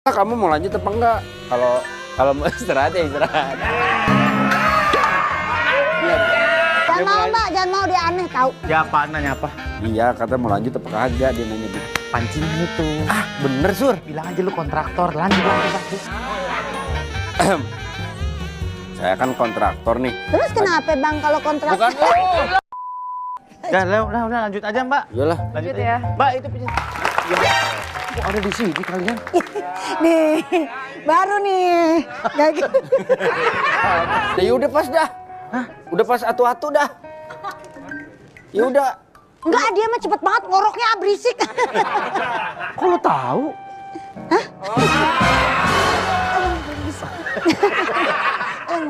Kamu mau lanjut apa enggak? Kalau mau istirahat ya istirahat. Jangan mau Mbak, jangan mau, dia aneh tahu. Ya apaan, nanya apa? Iya, katanya mau lanjut apa kagak dia nanya gitu. Pancing itu. Ah, bener Sur. Bilang aja lu kontraktor, lanjut. Saya kan kontraktor nih. Terus kenapa Bang kalau kontrak? Bukan lu. Udah lanjut aja Mbak. Iyalah. Lanjut ya. Mbak itu pijat. Ya. Kok ada di sini kalian? Nih, baru nih. Kayak gitu. Ya udah pas dah. Hah? Udah pas atu-atu dah. Ya udah. Enggak, dia mah cepet banget ngoroknya berisik. Kok lu tahu? Hah?